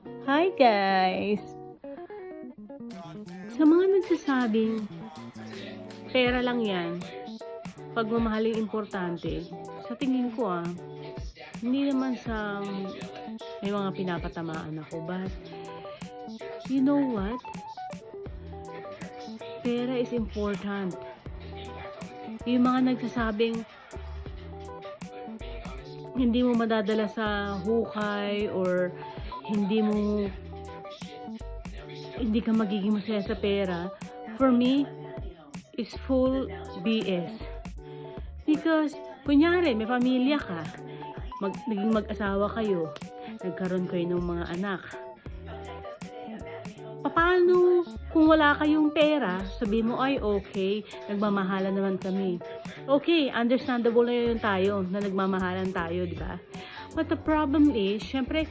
Hi guys! Sa mga nagsasabing pera lang yan, pagmamahal yung importante, sa tingin ko hindi naman sa may mga pinapatamaan ako, but you know what? Pera is important. Yung mga nagsasabing hindi mo madadala sa hukay or hindi ka magiging masaya sa pera, for me, is full BS. Because, kunyari, may pamilya ka, naging mag-asawa kayo, nagkaroon kayo ng mga anak. Paano kung wala kayong pera, sabihin mo, ay okay, nagmamahalan naman kami. Okay, understandable na yun tayo, na nagmamahalan tayo, di ba? But the problem is, syempre,